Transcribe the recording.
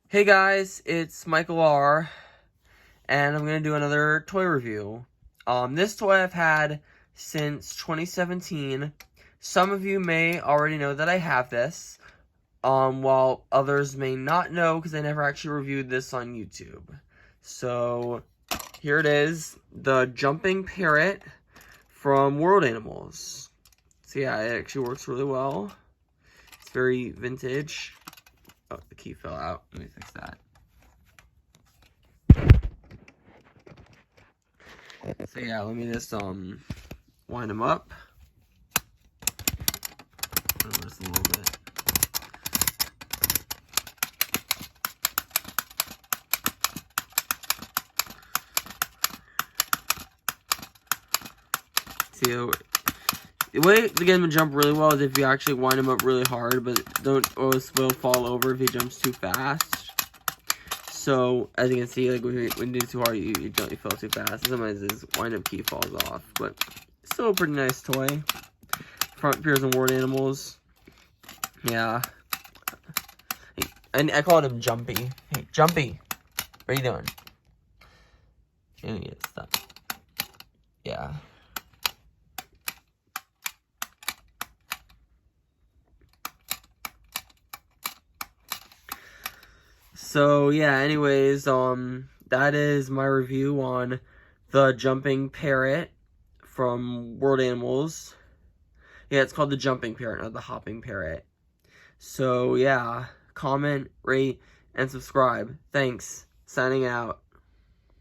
Hey guys, it's Michael R, and I'm going to do another toy review. This toy I've had since 2017. Some of you may already know that I have this, while others may not know because I never actually reviewed this on YouTube. So, here it is, the Jumping Parrot from World Animals. So yeah, it actually works really well. It's very vintage. Oh, the key fell out. Let me fix that. So yeah, let me just wind them up. Just a little bit. See, the way to get him to jump really well is if you actually wind him up really hard, but don't always will fall over if he jumps too fast. So as you can see, like when you do it too hard, you fall too fast. Sometimes his wind up key falls off, but still a pretty nice toy. Front appears in World Animals. Yeah. And I called him Jumpy. Hey, Jumpy, what are you doing? You need to stop. Yeah. So yeah, anyways, that is my review on the Jumping Parrot from World Animals. Yeah, it's called the Jumping Parrot, not the Hopping Parrot. So yeah, comment, rate, and subscribe. Thanks. Signing out.